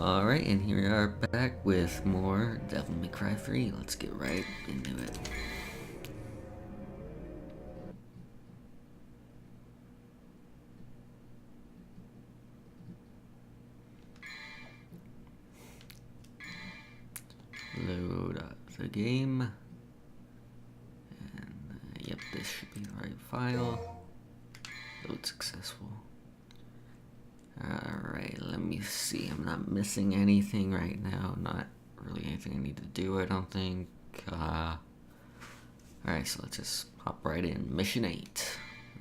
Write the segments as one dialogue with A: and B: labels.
A: Alright, and here we are back with more Devil May Cry 3. Let's get right into it. Load up the game. And yep, this should be the right file. Load successful. Alright, let me see. I'm not missing anything right now. Not really anything I need to do, I don't think. Alright, so let's just hop right in. Mission 8.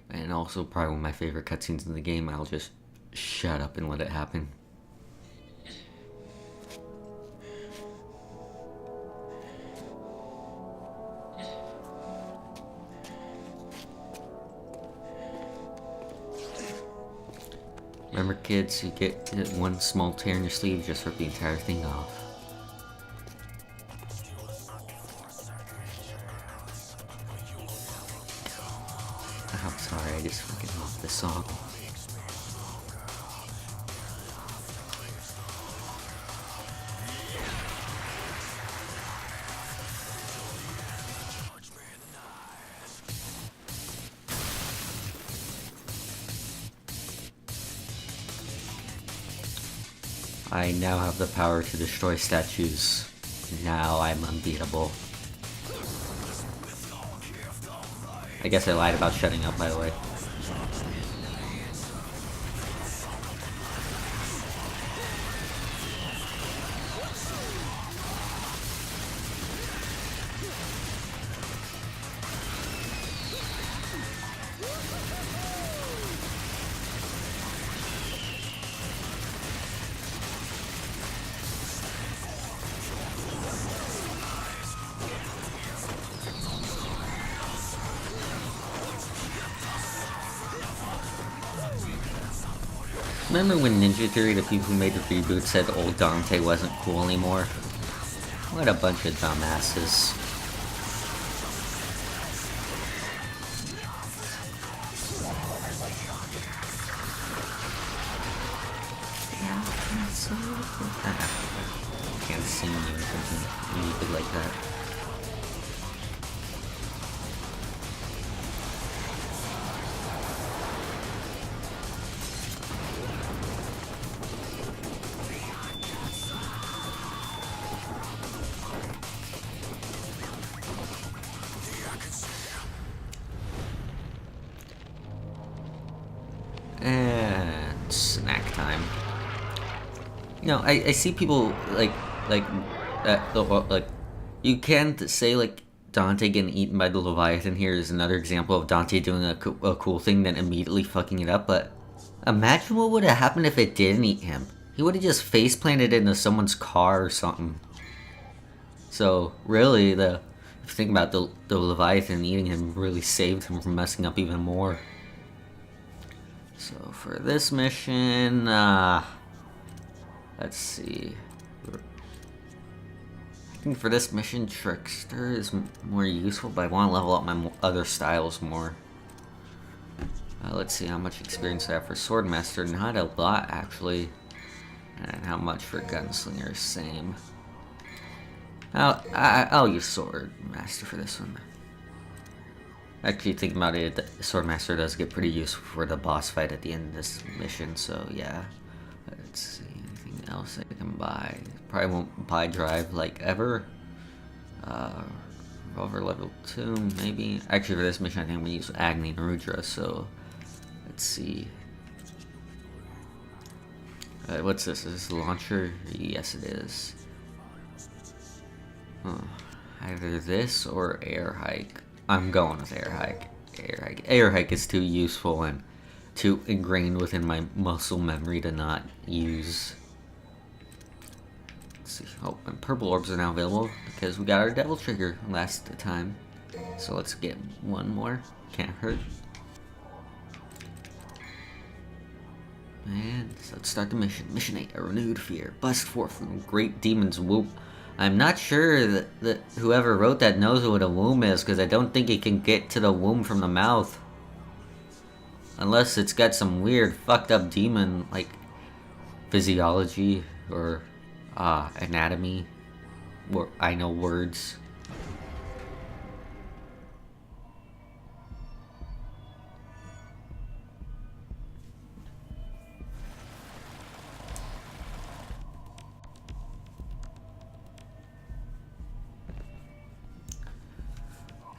A: And also probably one of my favorite cutscenes in the game. I'll just shut up and let it happen. Remember, kids, you get one small tear in your sleeve, just rip the entire thing off. I'm sorry, I just fucking love this song. I now have the power to destroy statues. Now I'm unbeatable. I guess I lied about shutting up, by the way. Remember when Ninja Theory, the people who made the reboot, said old Dante wasn't cool anymore? What a bunch of dumbasses. Yeah, so... can't sing you or something stupid like that. And snack time. You know, I see people like you can't say like Dante getting eaten by the Leviathan here is another example of Dante doing a cool thing then immediately fucking it up, but imagine what would have happened if it didn't eat him. He would have just face planted into someone's car or something. So really, if you think about the Leviathan eating him really saved him from messing up even more. So for this mission, let's see. I think for this mission, Trickster is more useful, but I want to level up my other styles more. Let's see how much experience I have for Swordmaster. Not a lot, actually. And how much for Gunslinger, same. I'll use Swordmaster for this one. Actually, thinking about it, the Swordmaster does get pretty useful for the boss fight at the end of this mission, so yeah. Let's see, anything else I can buy? Probably won't buy Drive like ever. Revolver level 2, maybe. Actually, for this mission, I think I'm gonna use Agni and Rudra, so let's see. What's this? Is this a launcher? Yes, it is. Either this or Air Hike. I'm going with Air Hike. Air Hike is too useful and too ingrained within my muscle memory to not use. Let's see. Oh, and purple orbs are now available because we got our Devil Trigger last time. So let's get one more. Can't hurt. And so let's start the mission. Mission 8, a renewed fear. Bust forth from great demon's whoop. I'm not sure that whoever wrote that knows what a womb is, because I don't think it can get to the womb from the mouth. Unless it's got some weird fucked up demon, like, physiology or anatomy. I know words.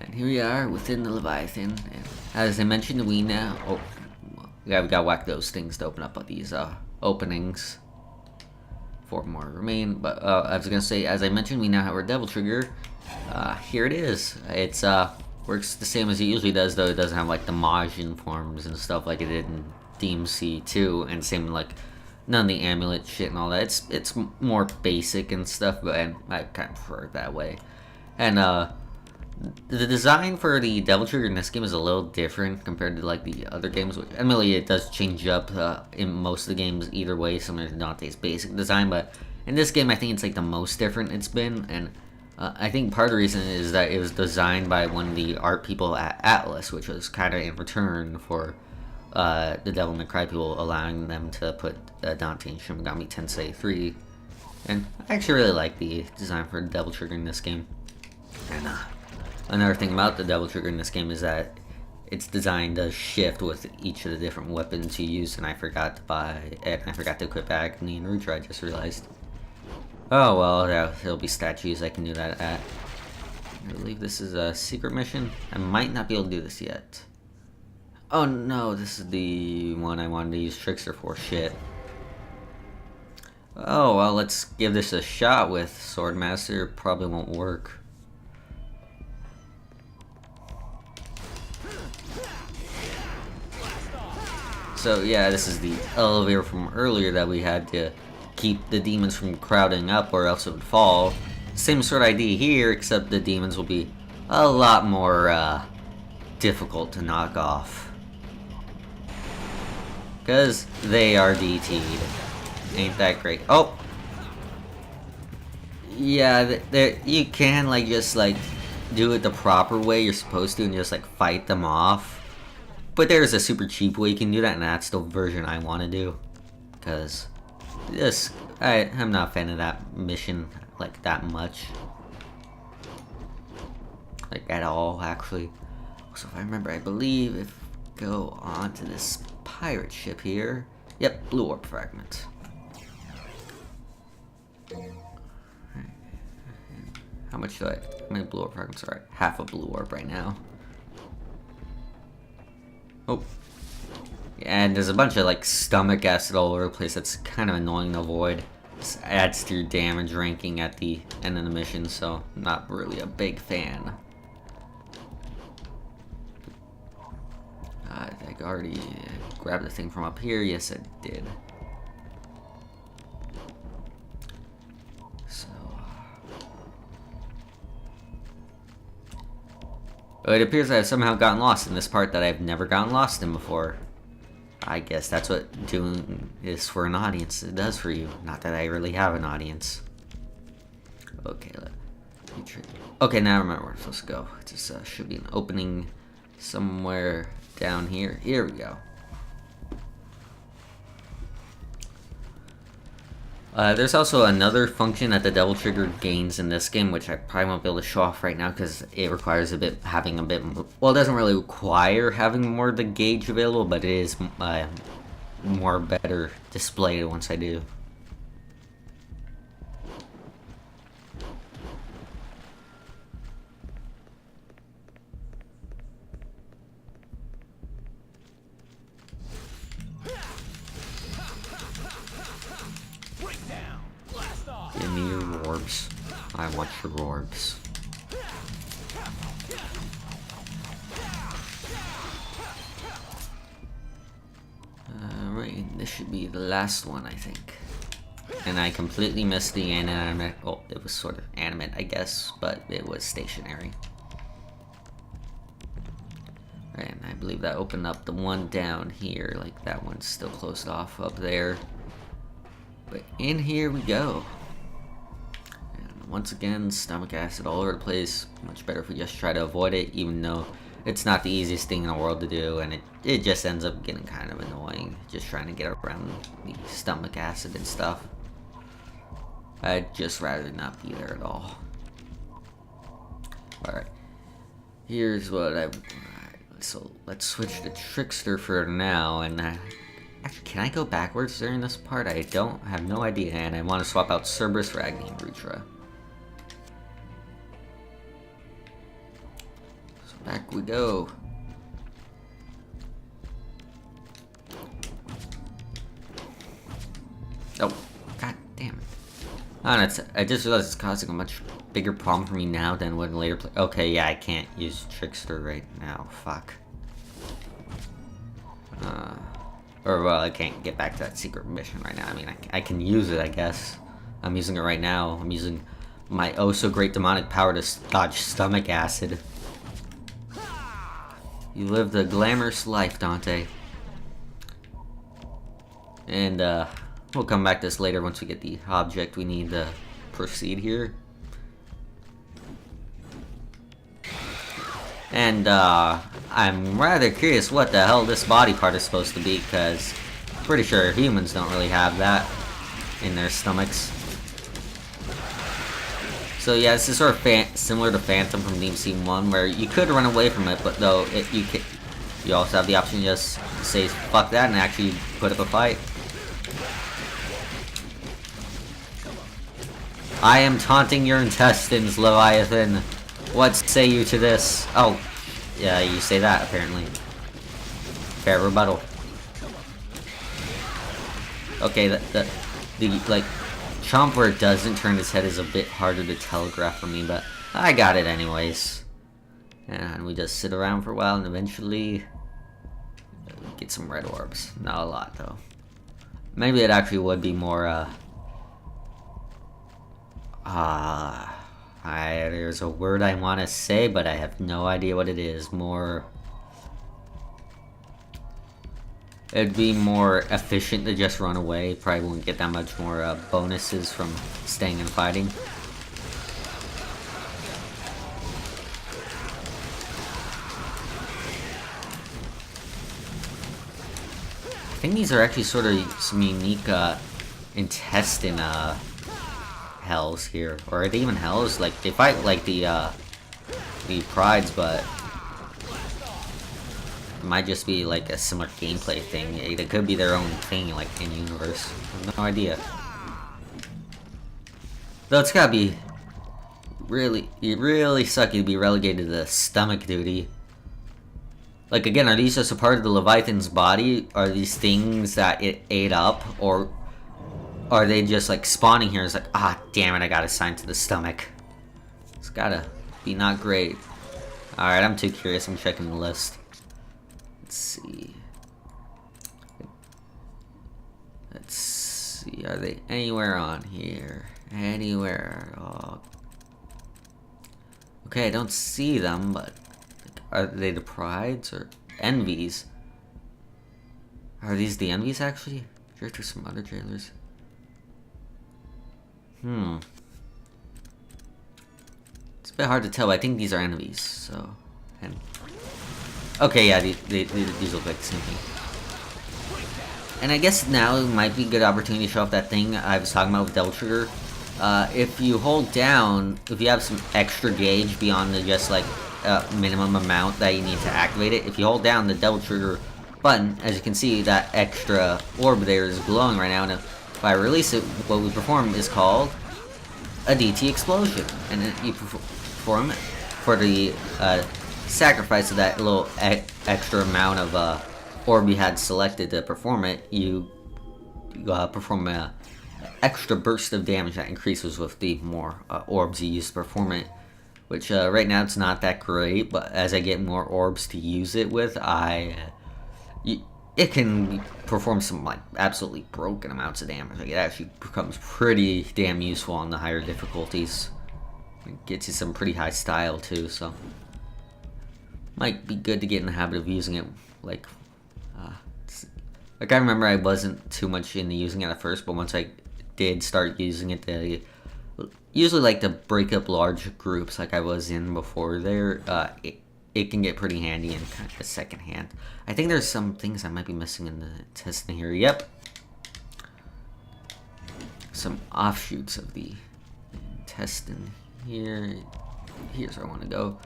A: And here we are within the Leviathan, and as I mentioned, we now... Oh, yeah, we gotta whack those things to open up these openings. 4 more remain, but I was gonna say, as I mentioned, we now have our Devil Trigger. Here it is. It's works the same as it usually does, though it doesn't have like the Majin forms and stuff like it did in DMC 2, and same like none of the amulet shit and all that. It's more basic and stuff, but I kind of prefer it that way. And the design for the Devil Trigger in this game is a little different compared to like the other games. Admittedly, it does change up in most of the games either way, similar to Dante's basic design. But in this game, I think it's like the most different it's been, and I think part of the reason is that it was designed by one of the art people at Atlas, which was kind of in return for the Devil May Cry people allowing them to put Dante and Shin Megami Tensei 3. And I actually really like the design for the Devil Trigger in this game. And another thing about the Devil Trigger in this game is that its design does shift with each of the different weapons you use, and I forgot to equip Agony and Rutra, I just realized. Oh well, there'll be statues I can do that at. I believe this is a secret mission. I might not be able to do this yet. Oh no, this is the one I wanted to use Trickster for, shit. Oh well, let's give this a shot with Swordmaster, probably won't work. So yeah, this is the elevator from earlier that we had to keep the demons from crowding up or else it would fall. Same sort of idea here, except the demons will be a lot more difficult to knock off. Because they are DT'd. Ain't that great. Oh! Yeah, you can like just like do it the proper way you're supposed to and just like fight them off. But there's a super cheap way you can do that, and that's the version I want to do. Because I'm not a fan of that mission like that much. Like at all, actually. So if I remember, I believe if we go on to this pirate ship here. Yep, blue orb fragment. How many blue orb fragments are I? Half a blue orb right now. Oh. And there's a bunch of like stomach acid all over the place that's kind of annoying to avoid. This adds to your damage ranking at the end of the mission, so I'm not really a big fan. I already grabbed the thing from up here. Yes, I did. So it appears I've somehow gotten lost in this part that I've never gotten lost in before. I guess that's what doing is for an audience. It does for you. Not that I really have an audience. Okay, okay, now I remember where I'm supposed to go. This should be an opening somewhere down here. Here we go. There's also another function that the Devil Trigger gains in this game, which I probably won't be able to show off right now because it requires having a bit more, well, it doesn't really require having more of the gauge available, but it is more better displayed once I do. Give me your orbs. I want your orbs. Right, this should be the last one, I think. And I completely missed the animate. Oh, it was sort of animate, I guess, but it was stationary. Right, and I believe that opened up the one down here. Like, that one's still closed off up there. But in here we go. And once again, stomach acid all over the place. Much better if we just try to avoid it, even though it's not the easiest thing in the world to do, and it just ends up getting kind of annoying, just trying to get around the stomach acid and stuff. I'd just rather not be there at all. Alright. Here's what I... So, let's switch to Trickster for now, and... actually, can I go backwards during this part? I have no idea, and I want to swap out Cerberus, Ragni, and Rutra. So, back we go. Oh, god damn it. Oh, and I just realized it's causing a much bigger problem for me now than when later play. Okay, yeah, I can't use Trickster right now. Fuck. Or, well, I can't get back to that secret mission right now. I mean, I can use it, I guess. I'm using it right now. I'm using my oh-so-great demonic power to dodge stomach acid. You lived a glamorous life, Dante. And, we'll come back to this later once we get the object we need to proceed here. And, I'm rather curious what the hell this body part is supposed to be, because I'm pretty sure humans don't really have that in their stomachs. So yeah, this is sort of similar to Phantom from DMC 1, where you could run away from it, but though you also have the option to just say fuck that and actually put up a fight. I am taunting your intestines, Leviathan. What say you to this? Oh, yeah, you say that, apparently. Fair rebuttal. Okay, the like, chomp where it doesn't turn his head is a bit harder to telegraph for me, but I got it anyways. And we just sit around for a while and eventually get some red orbs. Not a lot, though. Maybe it actually would be more, there's a word I want to say, but I have no idea what it is. It'd be more efficient to just run away. Probably wouldn't get that much more bonuses from staying and fighting. I think these are actually sort of some unique intestine hells here, or are they even hells? Like they fight like the prides, but it might just be like a similar gameplay thing. It could be their own thing, like in universe. I have no idea. Though it's gotta be really sucky to be relegated to stomach duty. Like again, are these just a part of the Leviathan's body? Are these things that it ate up, or are they just like spawning here? It's like, ah, damn it, I got assigned to the stomach. It's gotta be not great. Alright, I'm too curious. I'm checking the list. Let's see. Let's see. Are they anywhere on here? Anywhere? Oh. Okay, I don't see them, but are they the prides or envies? Are these the envies actually? Sure, there's some other trailers. It's a bit hard to tell, but I think these are enemies, so... Okay, yeah, these look like the same thing. And I guess now might be a good opportunity to show off that thing I was talking about with Devil Trigger. If you hold down, if you have some extra gauge beyond the just like minimum amount that you need to activate it, if you hold down the Devil Trigger button, as you can see, that extra orb there is glowing right now, and if I release it, what we perform is called a DT explosion, and then you perform it for the sacrifice of that little extra amount of orb you had selected to perform it. You perform a extra burst of damage that increases with the more orbs you use to perform it, which right now it's not that great, but as I get more orbs to use it with, it can perform some like absolutely broken amounts of damage. Like it actually becomes pretty damn useful on the higher difficulties. It gets you some pretty high style too, so might be good to get in the habit of using it. Like I remember I wasn't too much into using it at first, but once I did start using it, they usually like to break up large groups like I was in before there. it can get pretty handy in kind of second hand. I think there's some things I might be missing in the intestine here. Yep. Some offshoots of the intestine here. Here's where I want to go.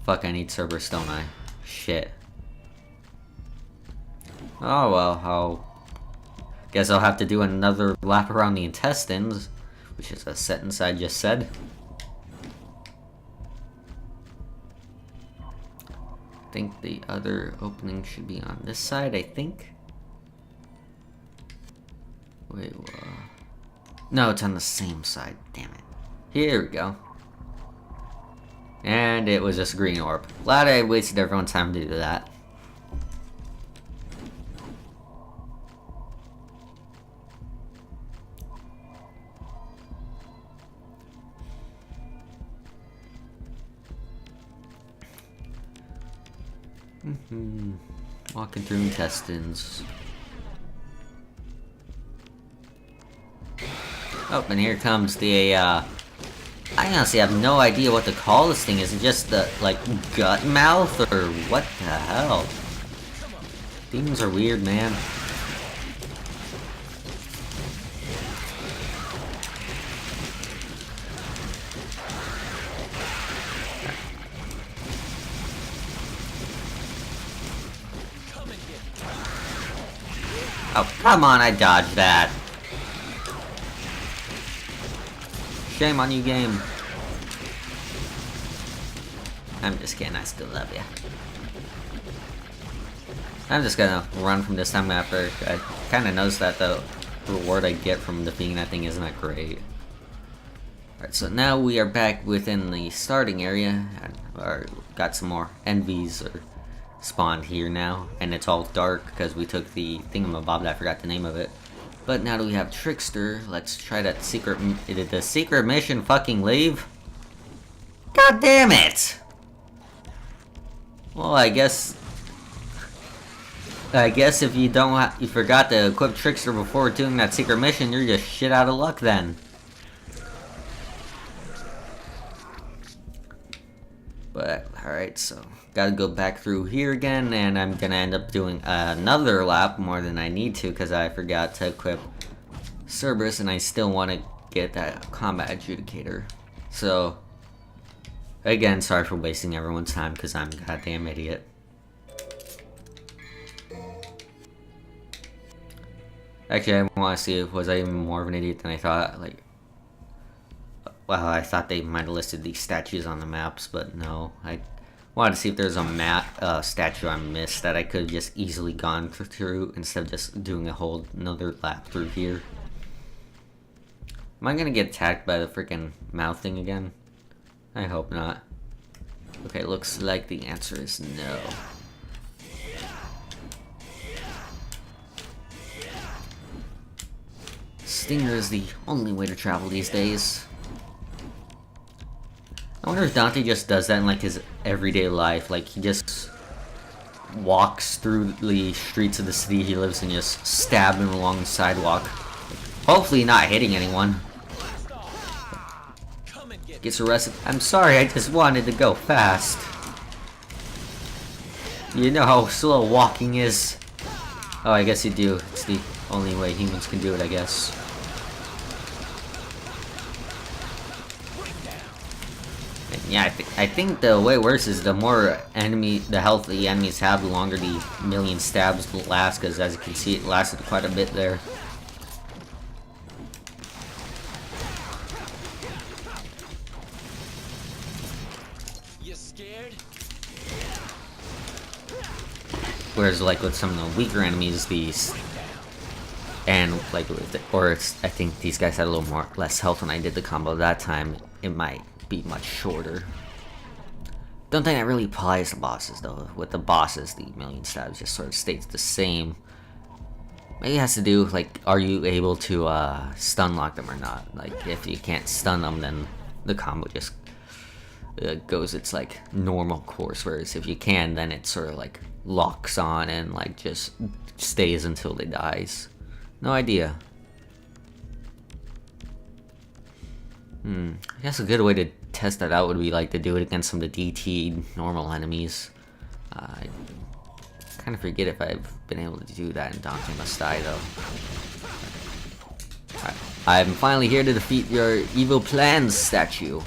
A: Fuck, I need Cerberus, don't I? Shit. Oh well, guess I'll have to do another lap around the intestines, which is a sentence I just said. I think the other opening should be on this side, I think. Wait, no, it's on the same side, damn it. Here we go. And it was just a green orb. Glad I wasted everyone's time to do that. Walking through intestines. Oh, and here comes the, I honestly have no idea what to call this thing. Is it just the, like, gut mouth, or what the hell? Demons are weird, man. Oh, come on, I dodged that. Shame on you, game. I'm just kidding, I still love you. I'm just gonna run from this time after. I kinda noticed that the reward I get from defeating that thing isn't that great. Alright, so now we are back within the starting area. Got some more envies or spawned here now, and it's all dark because we took the thingamabob that I forgot the name of it. But now that we have Trickster, let's try that secret. Did the secret mission fucking leave? God damn it! Well, I guess if you you forgot to equip Trickster before doing that secret mission, you're just shit out of luck then. But alright, so gotta go back through here again, and I'm gonna end up doing another lap more than I need to because I forgot to equip Cerberus, and I still want to get that combat adjudicator. So again, sorry for wasting everyone's time because I'm a goddamn idiot. Actually, I want to see if was I even more of an idiot than I thought. Like, well, I thought they might have listed these statues on the maps, but no. I wanted to see if there's a statue I missed that I could have just easily gone through instead of just doing a whole another lap through here. Am I gonna get attacked by the freaking mouth thing again? I hope not. Okay, looks like the answer is no. Stinger is the only way to travel these days. I wonder if Dante just does that in like his everyday life. Like he just walks through the streets of the city he lives in, just stab him along the sidewalk. Hopefully not hitting anyone. Gets arrested. I'm sorry, I just wanted to go fast. You know how slow walking is. Oh, I guess you do. It's the only way humans can do it, I guess. Yeah, I think the way it works is the more the health the enemies have, the longer the million stabs will last, because as you can see, it lasted quite a bit there.
B: You scared?
A: Whereas like with some of the weaker enemies, and like I think these guys had a little less health when I did the combo that time, it might be much shorter. Don't think that really applies to bosses though. With the bosses, the million stabs just sort of stays the same. Maybe it has to do with like, are you able to stun lock them or not? Like if you can't stun them, then the combo just goes its like normal course. Whereas if you can, then it sort of like locks on and like just stays until they dies. No idea. I guess a good way to test that out would be like to do it against some of the DT normal enemies. I kind of forget if I've been able to do that in Dante Must Die though. Alright, I'm finally here to defeat your evil plans, statue.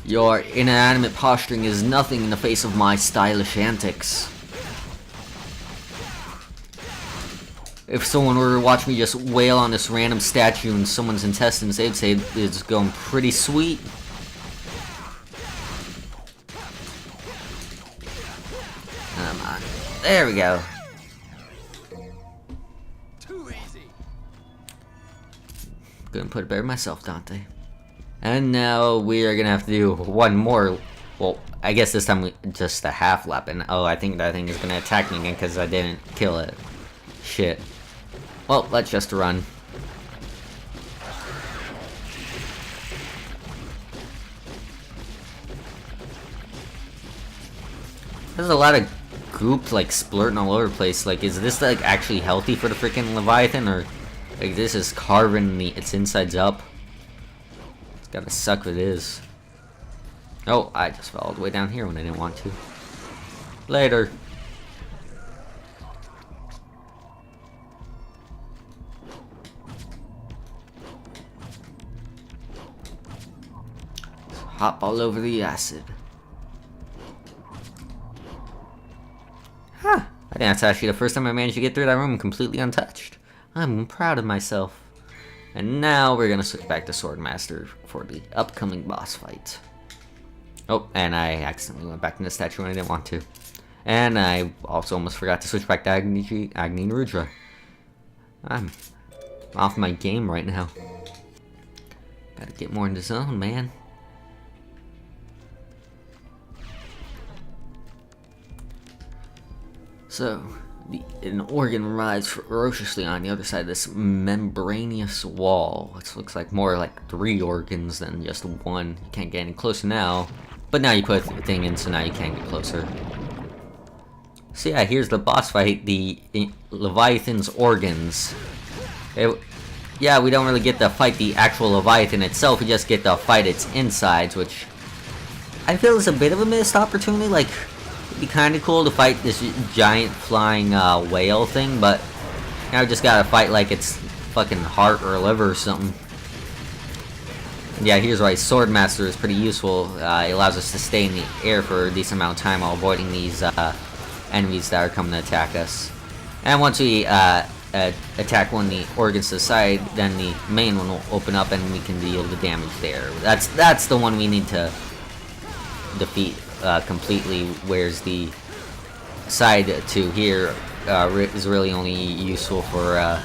A: Your inanimate posturing is nothing in the face of my stylish antics. If someone were to watch me just wail on this random statue in someone's intestines, they'd say it's going pretty sweet. Come on. There we go.
B: Too easy.
A: Couldn't put it better myself, Dante. And now we are gonna have to do one more. Well, I guess this time just a half lap. And oh, I think that thing is gonna attack me again because I didn't kill it. Shit. Well, let's just run. There's a lot of goop like splurting all over the place. Like, is this like actually healthy for the freaking Leviathan, or like this is carving its insides up? It's gotta suck if it is. Oh, I just fell all the way down here when I didn't want to. Later. Hop all over the acid. Huh. I think that's actually the first time I managed to get through that room completely untouched. I'm proud of myself. And now we're gonna switch back to Swordmaster for the upcoming boss fight. Oh, and I accidentally went back to the statue when I didn't want to. And I also almost forgot to switch back to Agni Rudra. I'm off my game right now. Gotta get more in the zone, man. So, an organ rides ferociously on the other side of this membranous wall. It looks like more like 3 organs than just 1. You can't get any closer now. But now you put the thing in, so now you can get closer. So yeah, here's the boss fight, the Leviathan's organs. Yeah, we don't really get to fight the actual Leviathan itself, we just get to fight its insides, which I feel is a bit of a missed opportunity. Like, it'd be kind of cool to fight this giant flying whale thing, but now we just gotta fight like it's fucking heart or liver or something. Yeah, here's why Swordmaster is pretty useful. It allows us to stay in the air for a decent amount of time while avoiding these enemies that are coming to attack us. And once we attack one of the organs to the side, then the main one will open up and we can deal the damage there. That's the one we need to defeat completely, whereas the side to here is really only useful for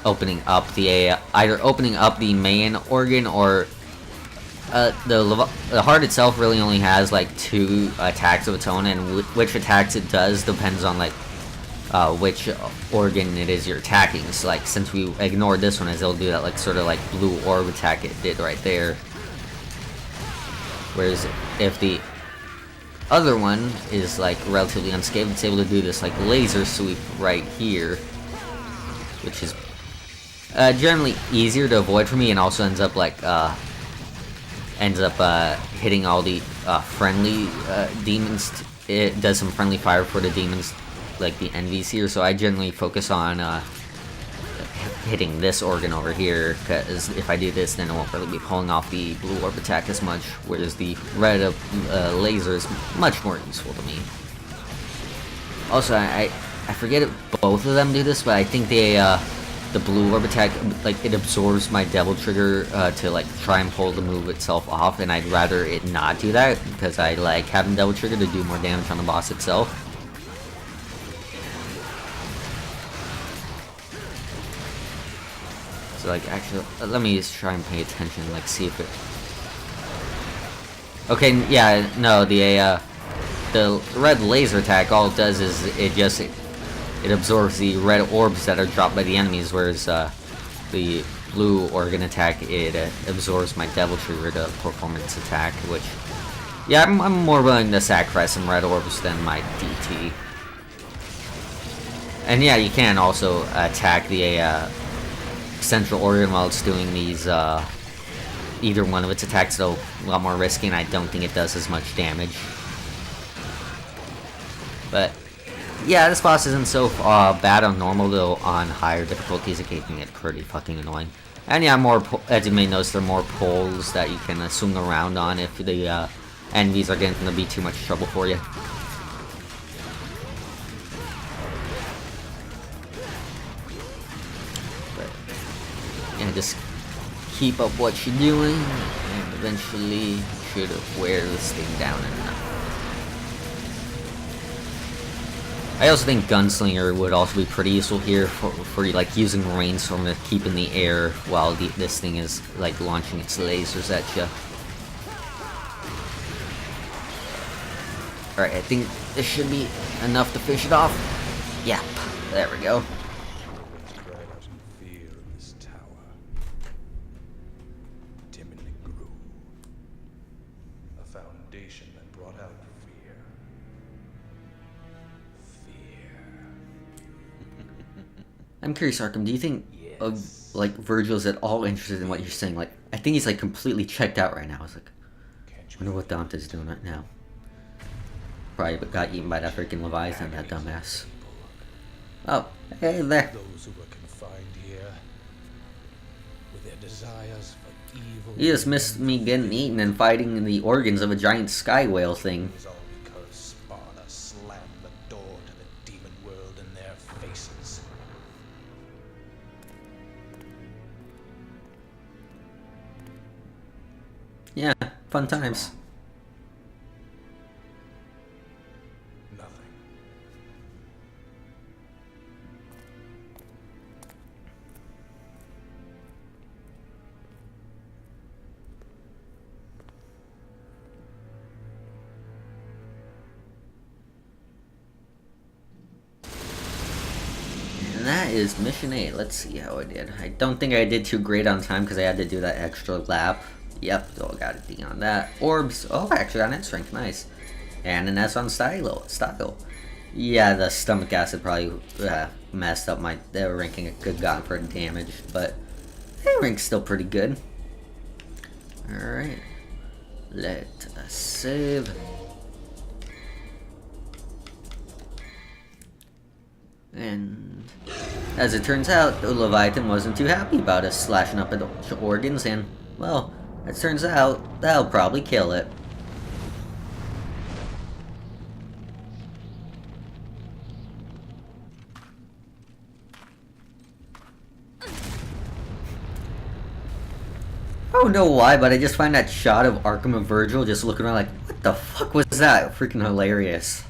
A: opening up the either opening up the main organ, or the heart itself really only has like 2 attacks of its own, and which attacks it does depends on like which organ it is you're attacking. So like, since we ignored this one, as it'll do that like sort of like blue orb attack it did right there. Whereas if the other one is like relatively unscathed, it's able to do this like laser sweep right here, which is generally easier to avoid for me, and also ends up like hitting all the friendly demons. It does some friendly fire for the demons, like the envies here. So I generally focus on hitting this organ over here, because if I do this, then it won't really be pulling off the blue orb attack as much, whereas the red laser is much more useful to me. Also, I forget if both of them do this, but I think they the blue orb attack, like, it absorbs my devil trigger to like try and pull the move itself off, and I'd rather it not do that because I like having devil trigger to do more damage on the boss itself. So like, actually, let me just try and pay attention, like see if it. Okay, yeah, no, the red laser attack, all it does is it absorbs the red orbs that are dropped by the enemies, whereas the blue organ attack, it absorbs my devil trigger to perform its attack, which Yeah, I'm more willing to sacrifice some red orbs than my DT. And yeah, you can also attack the central organ while it's doing these, either one of its attacks, though a lot more risky, and I don't think it does as much damage. But yeah, this boss isn't so bad on normal, though on higher difficulties it can get pretty fucking annoying. And yeah, as you may notice, there are more poles that you can swing around on if the enemies are getting to be too much trouble for you. But yeah, just keep up what you're doing, and eventually you should wear this thing down enough. I also think Gunslinger would also be pretty useful here for like using rainstorm to keep in the air while this thing is like launching its lasers at you. Alright, I think this should be enough to fish it off. Yep, there we go. I'm curious, Arkham, do you think like Virgil's at all interested in what you're saying? Like, I think he's like completely checked out right now. I was like, I wonder what Dante's doing right now. Probably got eaten by that freaking Leviathan, that dumbass. Oh, hey there.
C: Those who were confined here with their desires for evil.
A: You just missed me getting eaten and fighting in the organs of a giant sky whale thing.
C: It was all because Sparta slammed the door to the demon world in their faces.
A: Yeah, fun times.
C: Nothing.
A: And that is mission 8. Let's see how I did. I don't think I did too great on time because I had to do that extra lap. Yep, so I got a D on that. Orbs. Oh, actually on end strength. Nice. And an S on style. Yeah, the stomach acid probably messed up my ranking I could gotten for damage, but rank's still pretty good. Alright. Let us save. And as it turns out, the Leviathan wasn't too happy about us slashing up its organs, and, well, it turns out that'll probably kill it. I don't know why, but I just find that shot of Arkham and Virgil just looking around like, what the fuck was that? Freaking hilarious.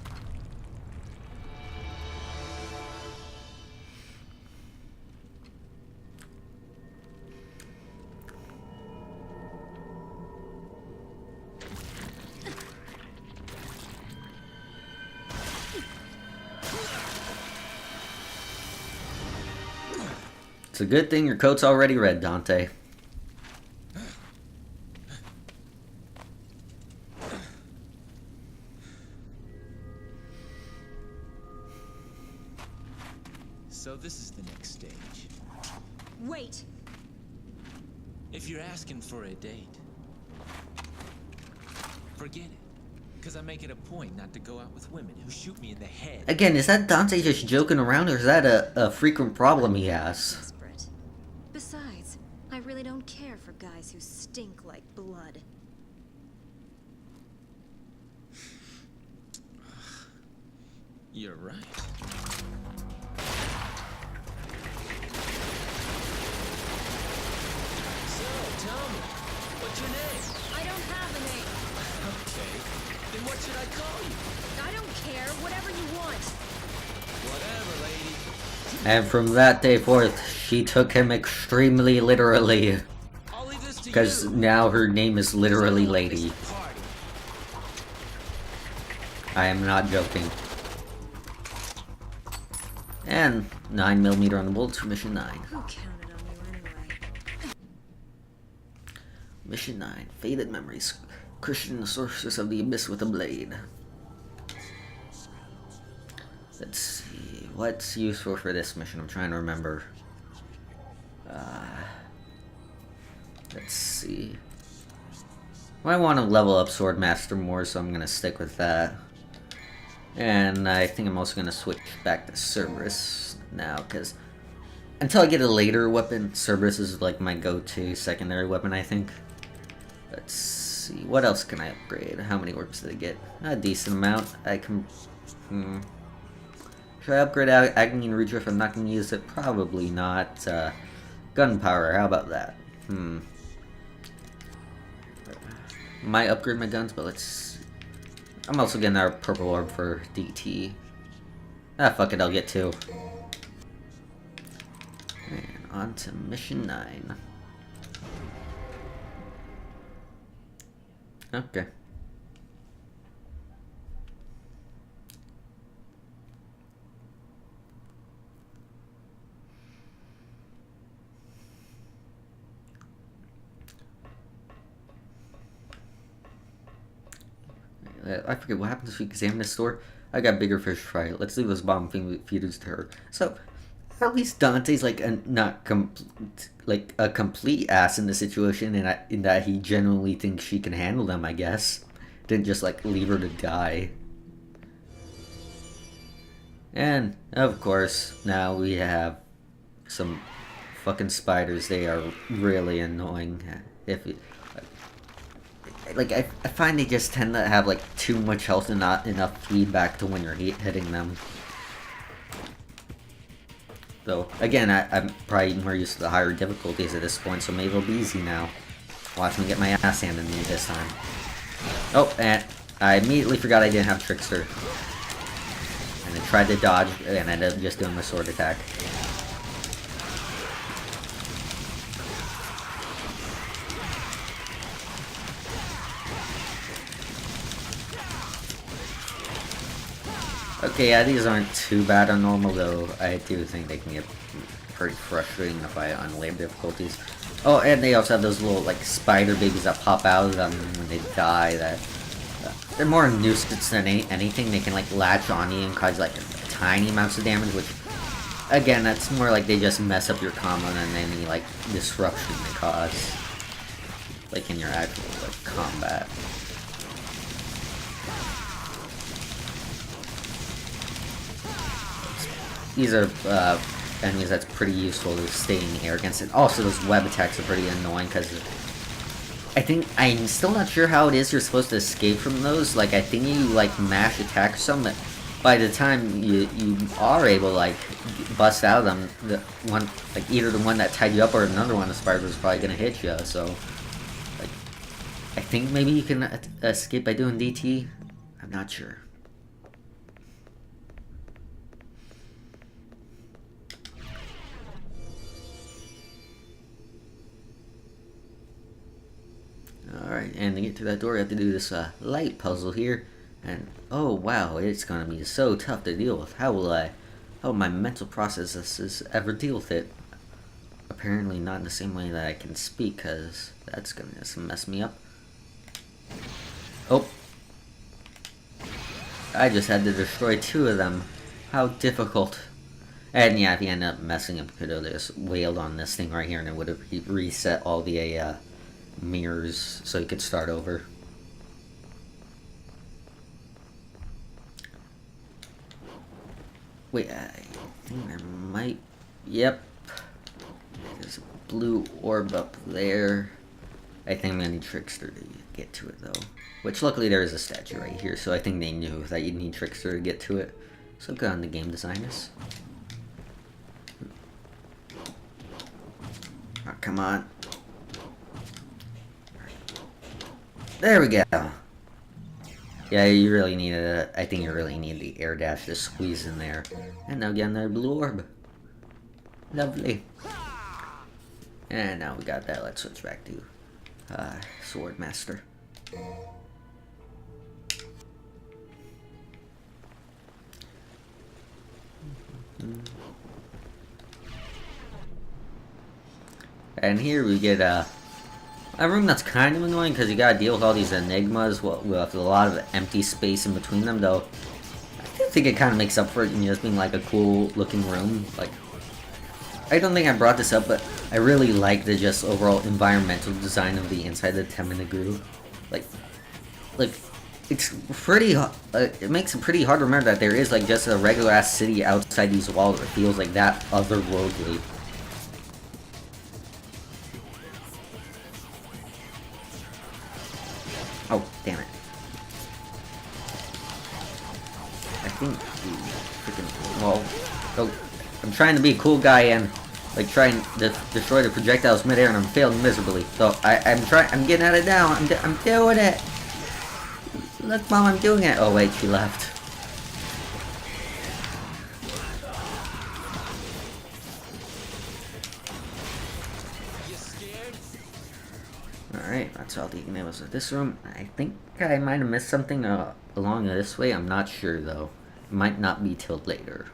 A: It's a good thing your coat's already red, Dante.
B: So this is the next stage.
D: Wait!
B: If you're asking for a date, forget it. Because I make it a point not to go out with women who shoot me in the head.
A: Again, is that Dante just joking around, or is that a frequent problem he has?
D: Desperate. Besides, I really don't care for guys who stink like blood.
B: You're right. So, tell me, what's your name?
D: I don't have a name.
B: Okay, then what should I call you?
D: I don't care. Whatever you want.
B: Whatever, lady.
A: And from that day forth, she took him extremely literally.
B: I'll leave this to
A: Because
B: you.
A: now her name is literally Lady.
B: Party.
A: I am not joking. And 9mm on the bullets for mission 9.
D: Who counted on you anyway?
A: Mission 9, Faded Memories. Christian, the sorceress of the abyss with a blade. Let's see. What's useful for this mission? I'm trying to remember. Let's see. I want to level up Swordmaster more, so I'm going to stick with that. And I think I'm also going to switch back to Cerberus now, because until I get a later weapon, Cerberus is like my go-to secondary weapon, I think. Let's see. What else can I upgrade? How many orbs did I get? A decent amount. I can... Should I upgrade Agony and Redrift? I'm not going to use it. Probably not. Gunpowder. How about that? Might upgrade my guns, but let's... I'm also getting our purple orb for DT. Ah, fuck it, I'll get 2. And on to mission 9. Okay. I forget what happens if we examine the store. I got bigger fish to fry. Let's leave this bomb feeders to her. So, at least Dante's like a complete ass in the situation, in that he genuinely thinks she can handle them. I guess didn't just like leave her to die. And of course, now we have some fucking spiders. They are really annoying. I find they just tend to have like too much health and not enough feedback to when you're hitting them. Though again, I'm probably more used to the higher difficulties at this point, so maybe it'll be easy now. Watch me get my ass handed to me this time. Oh, and I immediately forgot I didn't have Trickster, and I tried to dodge and ended up just doing my sword attack. Okay, yeah, these aren't too bad on normal, though I do think they can get pretty frustrating to fight on later difficulties. Oh, and they also have those little, like, spider babies that pop out of them when they die. That they're more a nuisance than anything. They can, like, latch on you and cause, like, tiny amounts of damage, which, again, that's more like they just mess up your combo than any, like, disruption they cause, like, in your actual, like, combat. These are enemies that's pretty useful to stay in the air against. And also, those web attacks are pretty annoying because I'm still not sure how it is you're supposed to escape from those. Like, I think you like mash attack or something. But by the time you are able to like bust out of them, the one like either the one that tied you up or another one, the spider is probably gonna hit you. So, like, I think maybe you can escape by doing DT. I'm not sure. Alright, and to get through that door, you have to do this light puzzle here. And, oh wow, it's gonna be so tough to deal with. How will my mental processes ever deal with it? Apparently not in the same way that I can speak, because that's gonna just mess me up. Oh. I just had to destroy 2 of them. How difficult. And yeah, if you end up messing up, you could have just wailed on this thing right here, and it would have reset all the, mirrors so you could start over. Wait, I think there might... Yep. There's a blue orb up there. I think I'm gonna need Trickster to get to it though. Which luckily there is a statue right here, so I think they knew that you'd need Trickster to get to it. So good on the game designers. Oh, come on. There we go. Yeah, you really need I think you really need the air dash to squeeze in there. And now get another blue orb. Lovely. And now we got that. Let's switch back to Swordmaster. And here we get A room that's kind of annoying because you gotta deal with all these enigmas with a lot of empty space in between them, though. I do think it kind of makes up for it in just being like a cool looking room. Like, I don't think I brought this up, but I really like the just overall environmental design of the inside of the 10-minute groove. Like, it's pretty. It makes it pretty hard to remember that there is like just a regular ass city outside these walls. It feels like that otherworldly. Oh, damn it. I think the freaking wall. Oh, I'm trying to be a cool guy and like trying to destroy the projectiles midair, and I'm failing miserably. So I'm trying. I'm getting at it now. I'm doing it. Look, Mom, I'm doing it. Oh wait, she left. Alright, that's all the enigmas of this room. I think I might have missed something along this way. I'm not sure, though. It might not be till later.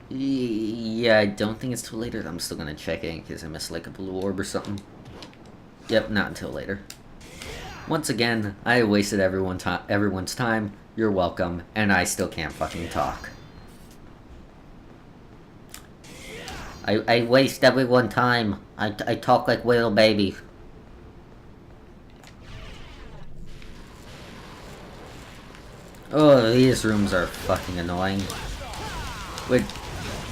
A: Yeah, I don't think it's till later. I'm still gonna check it in case I missed, like, a blue orb or something. Yep, not until later. Once again, I wasted everyone's time. You're welcome, and I still can't fucking talk. I waste everyone's time. I talk like little baby. Oh, these rooms are fucking annoying.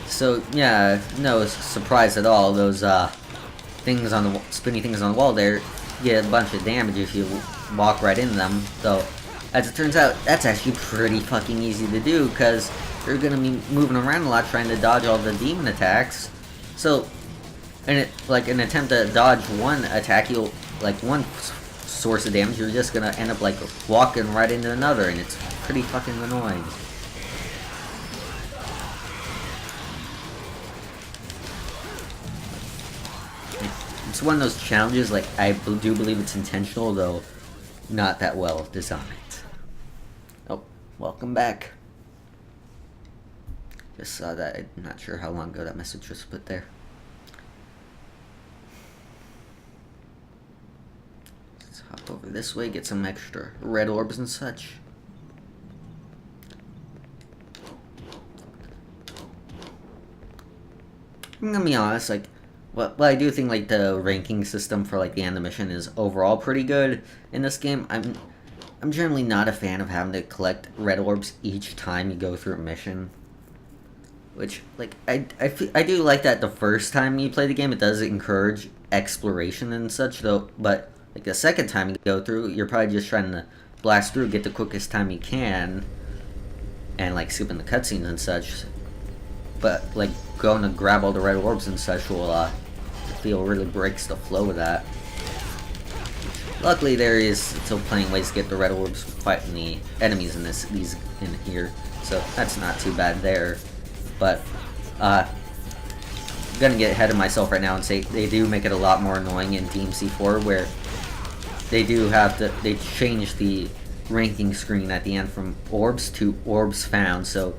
A: So yeah, no surprise at all. Those things on the spinny things on the wall there get a bunch of damage if you walk right into them. So as it turns out, that's actually pretty fucking easy to do because you're gonna be moving around a lot trying to dodge all the demon attacks. So, and like an attempt to dodge one attack, you'll like one source of damage, you're just gonna end up like walking right into another, and it's pretty fucking annoying. It's one of those challenges, like, I do believe it's intentional, though not that well designed. Oh, welcome back. Just saw that. I'm not sure how long ago that message was put there. Let's hop over this way, get some extra red orbs and such. I'm gonna be honest, like, well, I do think like the ranking system for like the end of the mission is overall pretty good in this game. I'm generally not a fan of having to collect red orbs each time you go through a mission. Which, like, I do like that the first time you play the game, it does encourage exploration and such, though, but, like, the second time you go through, you're probably just trying to blast through, get the quickest time you can, and, like, skipping the cutscenes and such. But, like, going to grab all the red orbs and such will, I feel really breaks the flow of that. Luckily, there is still plenty of ways to get the red orbs fighting the enemies in these in here, so that's not too bad there. But, I'm gonna get ahead of myself right now and say they do make it a lot more annoying in DMC4, where they change the ranking screen at the end from orbs to orbs found, so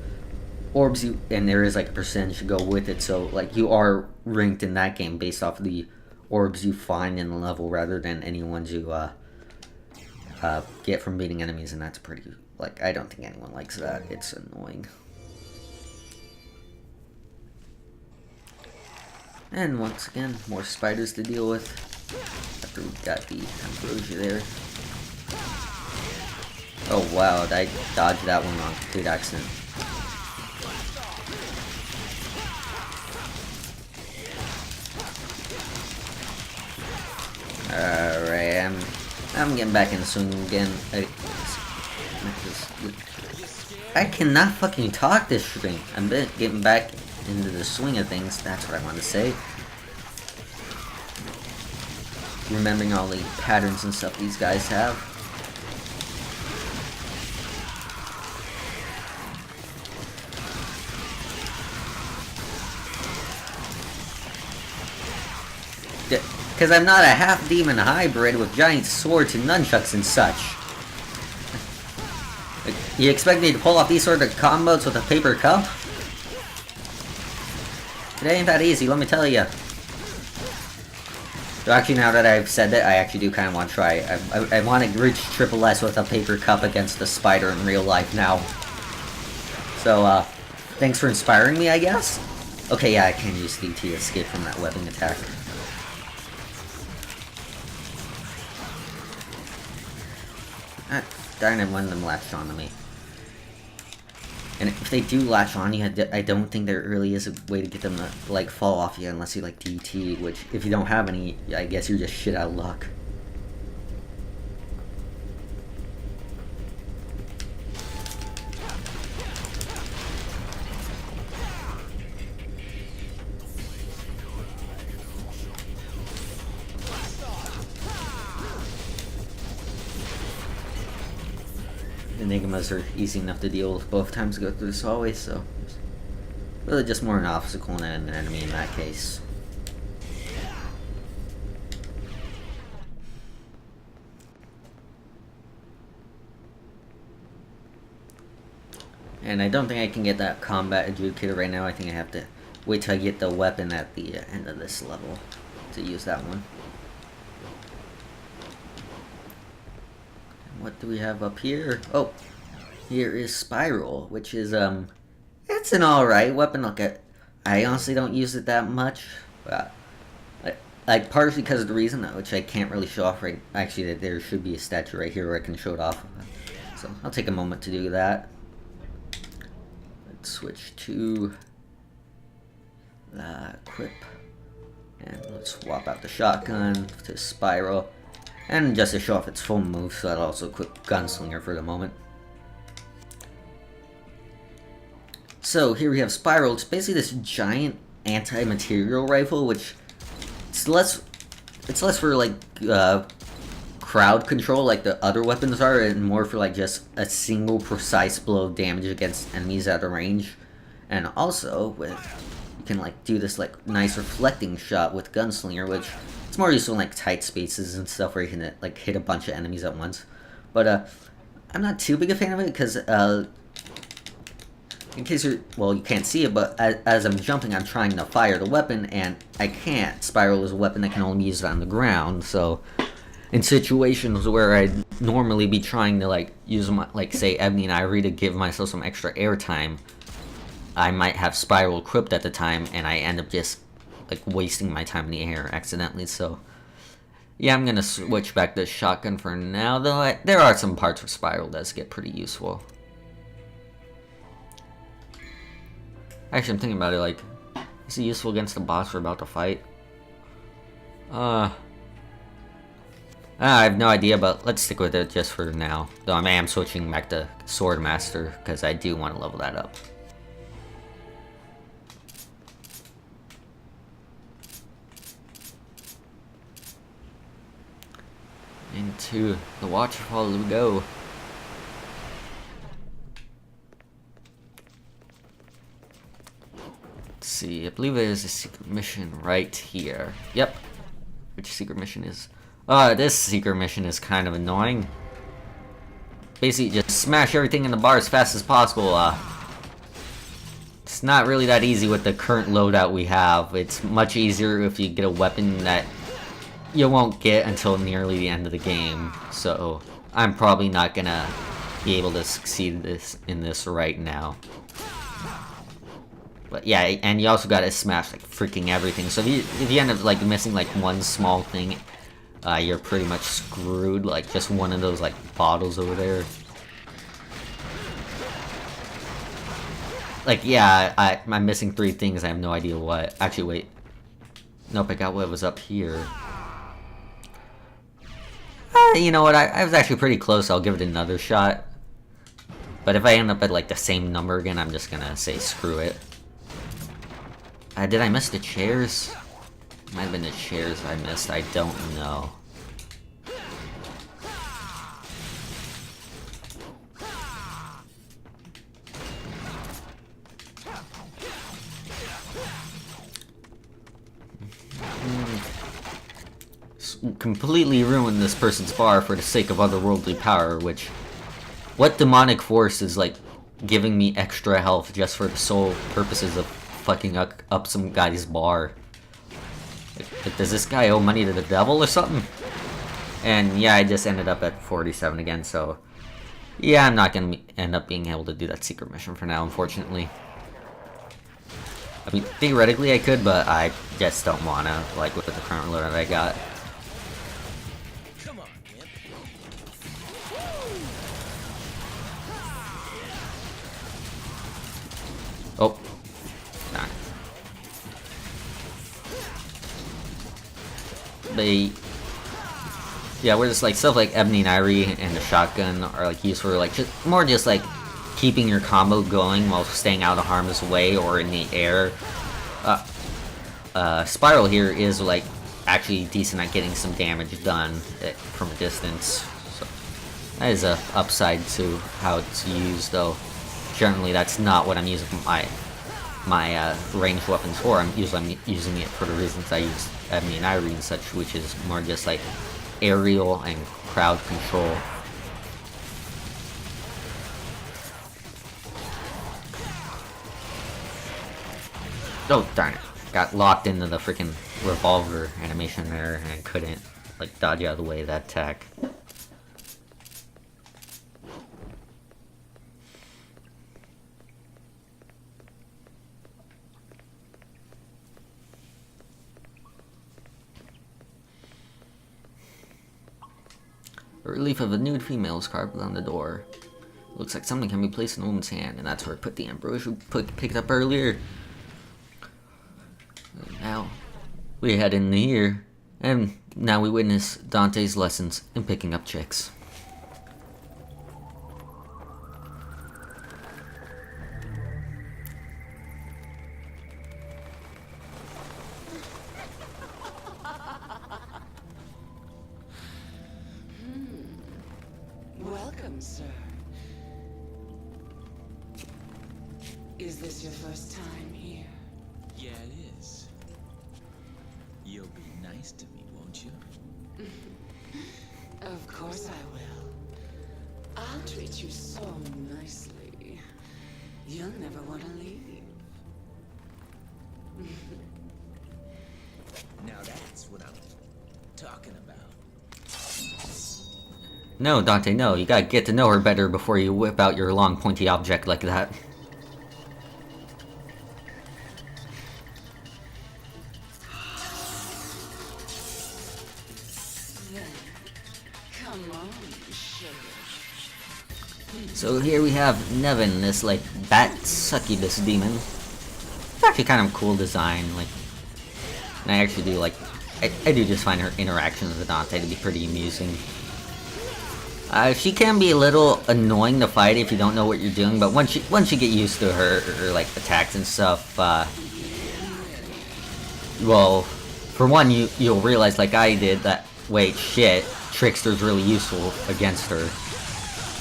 A: orbs and there is like a percentage to go with it, so like you are ranked in that game based off of the orbs you find in the level rather than any ones you, get from beating enemies, and that's pretty, like, I don't think anyone likes that. It's annoying. And once again, more spiders to deal with after we got the ambrosia there. Oh wow, I dodged that one on complete accident. Alright, I'm getting back in the swing again. I cannot fucking talk this string. I'm getting back into the swing of things, that's what I want to say. Remembering all the patterns and stuff these guys have. Because I'm not a half-demon hybrid with giant swords and nunchucks and such. You expect me to pull off these sort of combos with a paper cup? It ain't that easy, let me tell ya. So actually, now that I've said that, I actually do kind of want to try. I want to reach triple S with a paper cup against the spider in real life now. So, thanks for inspiring me, I guess? Okay, yeah, I can use DT to escape from that webbing attack. Ah, darn it, one of them latched onto me. And if they do latch on you, I don't think there really is a way to get them to, like, fall off you unless you, like, DT, which, if you don't have any, I guess you're just shit out of luck. Enigmas are easy enough to deal with both times to go through this hallway, so it's really just more an obstacle than an enemy in that case. And I don't think I can get that combat adjudicator right now. I think I have to wait till I get the weapon at the end of this level to use that one. What do we have up here? Oh, here is Spiral, which is, it's an alright weapon. Look, I honestly don't use it that much. Like, partially because of the reason, which I can't really show off right. Actually, there should be a statue right here where I can show it off. So, I'll take a moment to do that. Let's switch to equip. And let's swap out the shotgun to Spiral. And just to show off its full move, so I'll also equip Gunslinger for the moment. So here we have Spiral. It's basically this giant anti-material rifle, which it's less for like crowd control like the other weapons are, and more for like just a single precise blow of damage against enemies at a range. And also with you can like do this like nice reflecting shot with Gunslinger, which it's more useful in like tight spaces and stuff where you can like hit a bunch of enemies at once. But I'm not too big a fan of it because in case you can't see it, but as I'm jumping, I'm trying to fire the weapon and I can't. Spiral is a weapon that can only be used on the ground, so in situations where I'd normally be trying to like use my, like say Ebony and Ivory to give myself some extra airtime, I might have Spiral equipped at the time and I end up just like wasting my time in the air accidentally. So yeah, I'm gonna switch back to shotgun for now, though there are some parts where Spiral does get pretty useful. Actually, I'm thinking about it, like, is it useful against the boss we're about to fight? I have no idea, but let's stick with it just for now. Though I am switching back to Swordmaster because I do want to level that up. Into the waterfall we go. Let's see, I believe there's a secret mission right here. Yep. Which secret mission is? This secret mission is kind of annoying. Basically, just smash everything in the bar as fast as possible. It's not really that easy with the current loadout we have. It's much easier if you get a weapon that you won't get until nearly the end of the game, so I'm probably not gonna be able to succeed in this right now. But yeah, and you also gotta smash like freaking everything. So if you end up like missing like one small thing, you're pretty much screwed. Like just one of those like bottles over there. Like yeah, I'm missing 3 things. I have no idea what. Actually, wait. Nope, I got what was up here. You know what, I was actually pretty close. I'll give it another shot. But if I end up at like the same number again, I'm just gonna say screw it. Did I miss the chairs? Might have been the chairs I missed, I don't know. Completely ruin this person's bar for the sake of otherworldly power, which... What demonic force is, like, giving me extra health just for the sole purposes of fucking up some guy's bar? Like, does this guy owe money to the devil or something? And yeah, I just ended up at 47 again, so yeah, I'm not gonna end up being able to do that secret mission for now, unfortunately. I mean, theoretically I could, but I just don't wanna, like, with the current load that I got.
B: Come on, Imp.
A: Oh. Darn. Yeah, where just like stuff like Ebony and Irie and the shotgun are like used for like just like keeping your combo going while staying out of harm's way or in the air. Spiral here is like actually decent at getting some damage done from a distance. So that is a upside to how it's used, though. Generally, that's not what I'm using my ranged weapons for. I'm using it for the reasons I use Ebony and Irie and such, which is more just like aerial and crowd control. Oh, darn it. Got locked into the freaking revolver animation there and couldn't like dodge out of the way of that attack. A relief of a nude female is carved on the door. Looks like something can be placed in a woman's hand, and that's where I put the ambrosial we picked up earlier. Now, we head in here, and now we witness Dante's lessons in picking up chicks.
E: Welcome, sir. Is this your first time here?
B: Yeah, it is. You'll be nice to me, won't you?
E: Of course I will. I'll treat you so nicely. You'll never want to leave.
B: Now that's what I'm talking about.
A: No, Dante, no. You gotta get to know her better before you whip out your long, pointy object like that.
E: Come on, sugar.
A: So here we have Nevin, this like bat succubus demon. It's actually kind of a cool design, like, and I actually do like, I do just find her interactions with Dante to be pretty amusing. She can be a little annoying to fight if you don't know what you're doing, but once you get used to her like attacks and stuff, well, for one, you'll realize, like I did, that wait, shit, Trickster's really useful against her,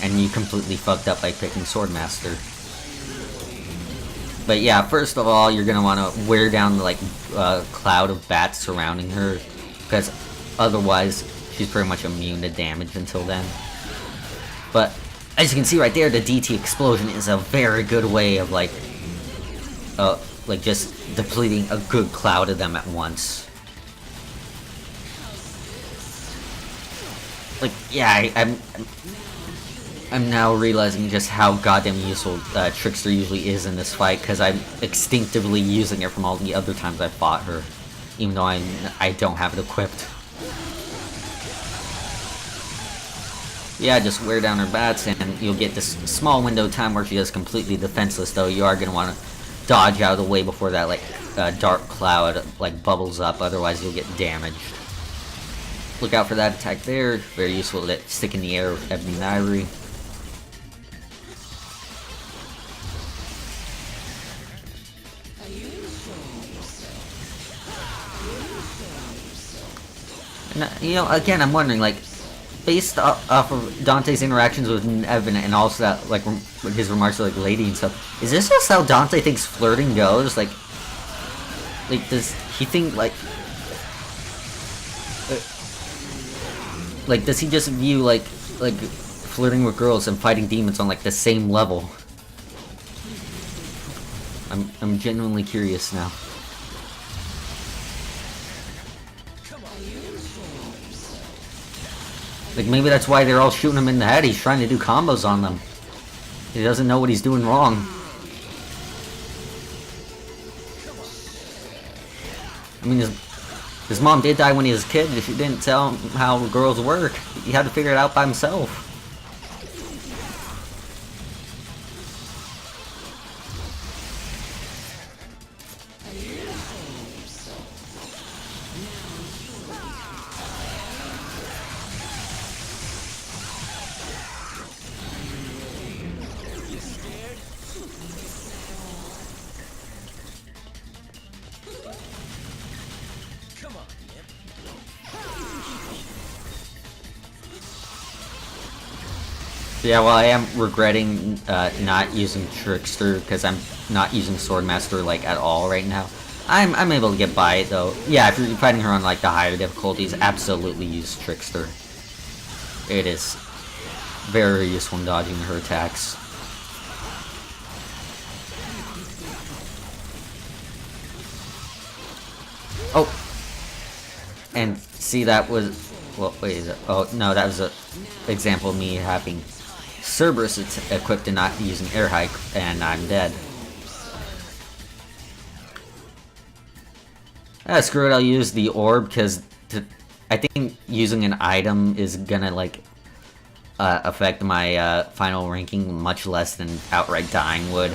A: and you completely fucked up by picking Swordmaster. But yeah, first of all, you're gonna want to wear down the like cloud of bats surrounding her, because otherwise she's pretty much immune to damage until then. But as you can see right there, the DT explosion is a very good way of like just depleting a good cloud of them at once. Like, yeah, I'm now realizing just how goddamn useful Trickster usually is in this fight, because I'm instinctively using it from all the other times I fought her, even though I don't have it equipped. Yeah, just wear down her bats, and you'll get this small window of time where she is completely defenseless, though you are going to want to dodge out of the way before that, like, dark cloud, like, bubbles up, otherwise you'll get damaged. Look out for that attack there, very useful to stick in the air with Ebony and Irie. And, you know, again, I'm wondering, like, based off of Dante's interactions with Evan and also that, like, his remarks to, like, Lady and stuff, is this just how Dante thinks flirting goes? Like, does he think, like, does he just view, like, flirting with girls and fighting demons on, like, the same level? I'm genuinely curious now. Like, maybe that's why they're all shooting him in the head. He's trying to do combos on them. He doesn't know what he's doing wrong. I mean, his mom did die when he was a kid. She didn't tell him how girls work. He had to figure it out by himself. Yeah, well, I am regretting not using Trickster because I'm not using Swordmaster like at all right now. I'm able to get by it though. Yeah, if you're fighting her on like the higher difficulties, absolutely use Trickster. It is very useful in dodging her attacks. Oh, and see that was well. Wait, is it? Oh no, that was a example of me having Cerberus equipped and not using air hike, and I'm dead. Screw it, I'll use the orb, because I think using an item is gonna, like, affect my final ranking much less than outright dying would.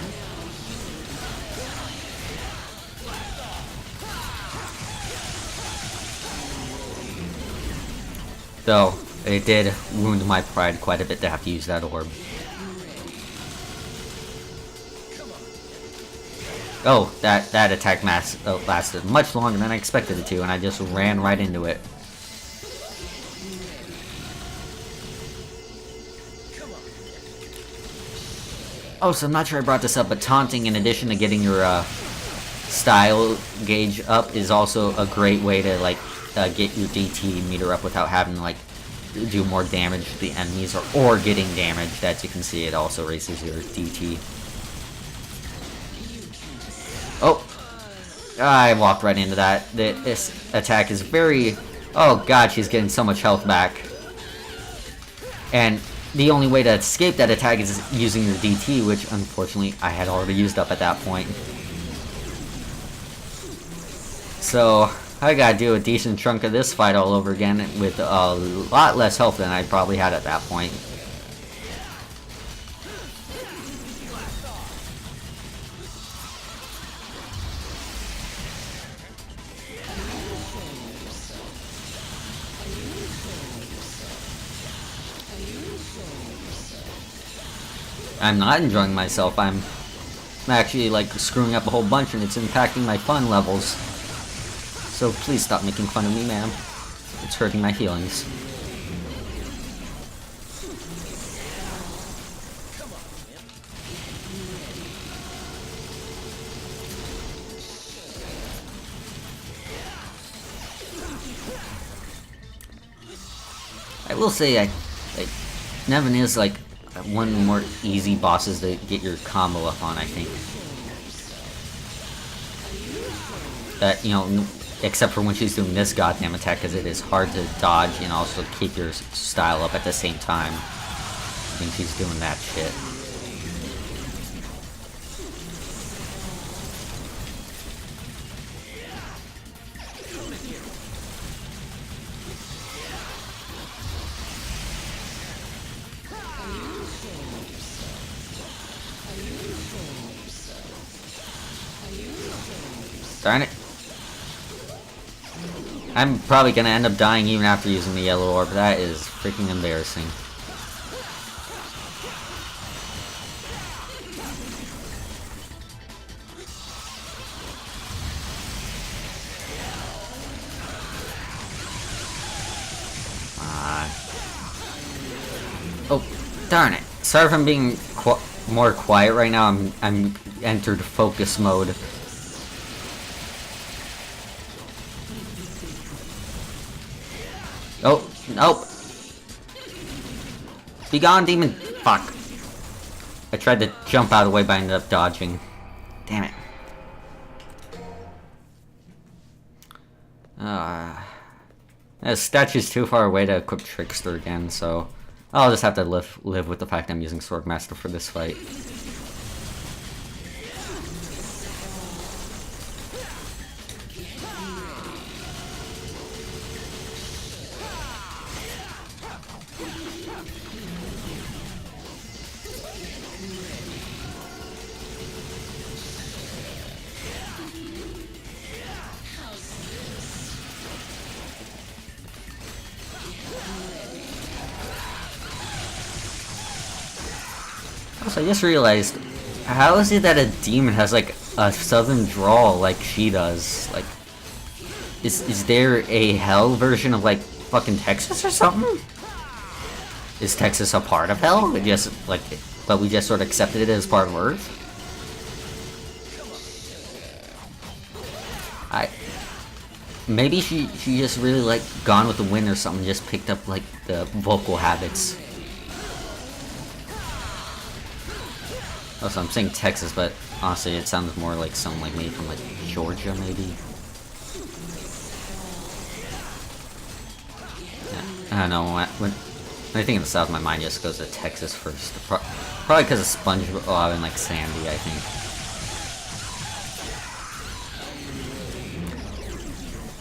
A: Though, it did wound my pride quite a bit to have to use that orb. Oh, that attack lasted much longer than I expected it to, and I just ran right into it. Oh, so I'm not sure I brought this up, but taunting, in addition to getting your style gauge up, is also a great way to, like, get your DT meter up without having to, like, do more damage to the enemies, or getting damaged. As you can see, it also raises your DT. Oh! I walked right into that. This attack is very... Oh god, she's getting so much health back. And the only way to escape that attack is using your DT, which unfortunately I had already used up at that point. So, I gotta do a decent chunk of this fight all over again with a lot less health than I probably had at that point. I'm not enjoying myself. I'm actually, like, screwing up a whole bunch, and it's impacting my fun levels. So please stop making fun of me, ma'am. It's hurting my feelings. I will say, like, Nevin is, like, one of the more easy bosses to get your combo up on, I think. That, you know, except for when she's doing this goddamn attack, because it is hard to dodge and also keep your style up at the same time when she's doing that shit. Darn it. I'm probably gonna end up dying even after using the yellow orb. That is freaking embarrassing. Oh, darn it. Sorry if I'm being more quiet right now. I'm entered focus mode. Oh, nope. Be gone, demon. Fuck. I tried to jump out of the way, but I ended up dodging. Damn it. The statue's too far away to equip Trickster again, so I'll just have to live with the fact I'm using Swordmaster for this fight. Also, I just realized, how is it that a demon has like a southern drawl like she does? Like, is there a hell version of like fucking Texas or something? Is Texas a part of hell? We just like, but we just sort of accepted it as part of Earth. Maybe she just really like Gone with the Wind or something. Just picked up like the vocal habits. Also, I'm saying Texas, but honestly, it sounds more like something like maybe from like Georgia, maybe. Yeah, I don't know. When I think in the South, my mind just goes to Texas first. Probably because of SpongeBob and like Sandy, I think.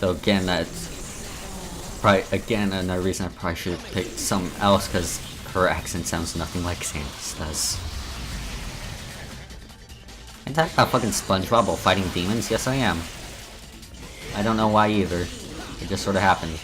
A: So again, that's probably again another reason I probably should have picked something else, because her accent sounds nothing like Sandy's does. I'm talking about fucking SpongeBob while fighting demons? Yes, I am. I don't know why either. It just sort of happened.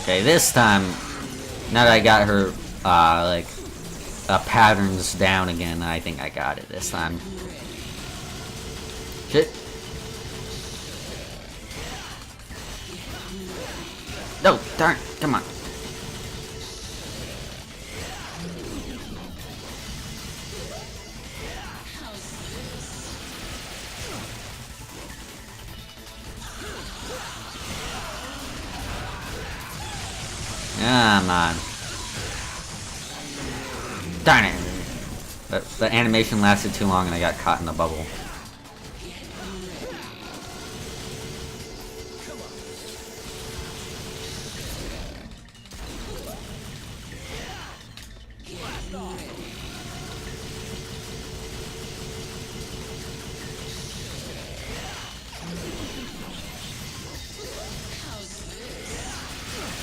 A: Okay, this time, now that I got her, like, patterns down again, I think I got it this time. Shit. No, darn, come on. Come on. Darn it. The animation lasted too long and I got caught in the bubble.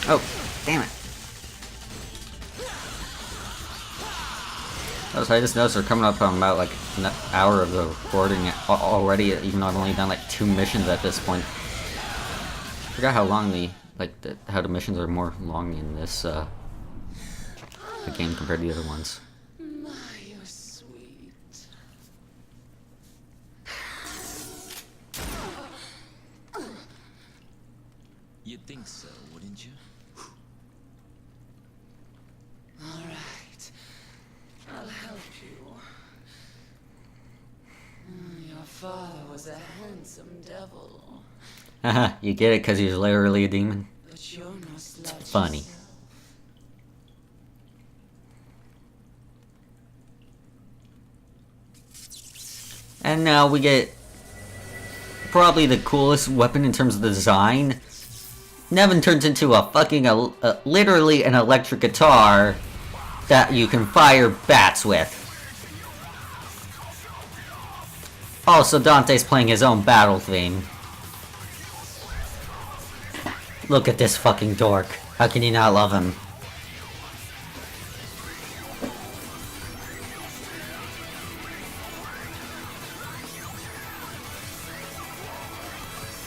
A: Oh, damn it. Oh, so I just noticed we're coming up on about like an hour of the recording already, even though I've only done like 2 missions at this point. I forgot how long how the missions are more long in this the game compared to the other ones.
E: My, you're sweet.
B: You'd think so, wouldn't you?
E: All right. I'll help you. Your father was a handsome devil.
A: Haha, you get it because he's literally a demon?
E: But you're no slouch
A: Funny.
E: yourself.
A: And now we get probably the coolest weapon in terms of design. Nevin turns into a fucking, literally an electric guitar that you can fire bats with. Also, Dante's playing his own battle theme. Look at this fucking dork. How can you not love him?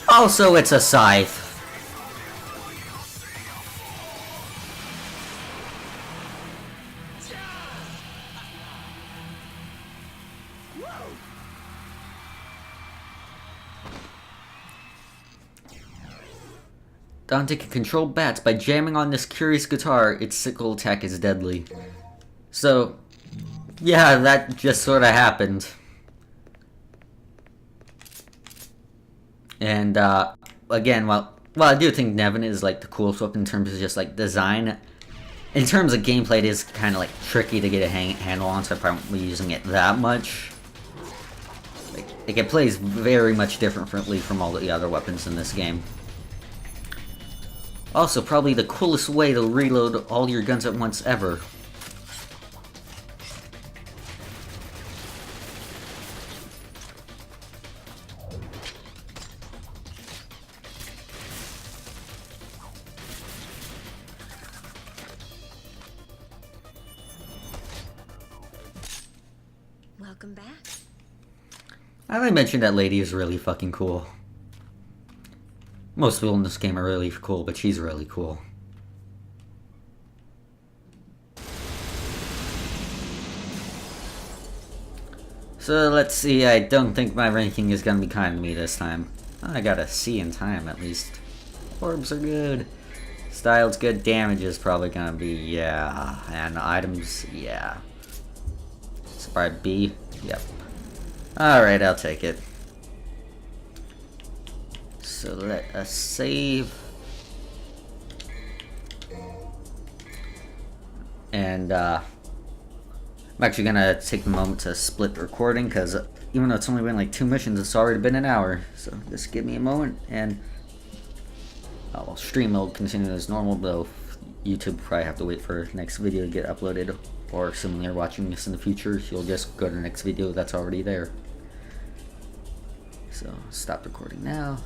A: Also, it's a scythe. Dante can control bats by jamming on this curious guitar. Its sickle attack is deadly. So, yeah, that just sort of happened. And again, while I do think Nevin is like the coolest weapon in terms of just like design, in terms of gameplay, it is kind of like tricky to get a handle on, so I probably won't be using it that much. Like it plays very much differently from all the other weapons in this game. Also, probably the coolest way to reload all your guns at once ever.
D: Welcome back.
A: I mentioned that lady is really fucking cool. Most people in this game are really cool, but she's really cool. So let's see, I don't think my ranking is gonna be kind to me this time. I got a C in time at least. Orbs are good. Style's good, damage is probably gonna be, yeah. And items, yeah. So probably B, yep. Alright, I'll take it. So let us save. And I'm actually gonna take a moment to split the recording because even though it's only been like 2 missions, it's already been an hour. So just give me a moment and stream will continue as normal, though YouTube will probably have to wait for the next video to get uploaded. Or assuming you're watching this in the future, you'll just go to the next video that's already there. So stop recording now.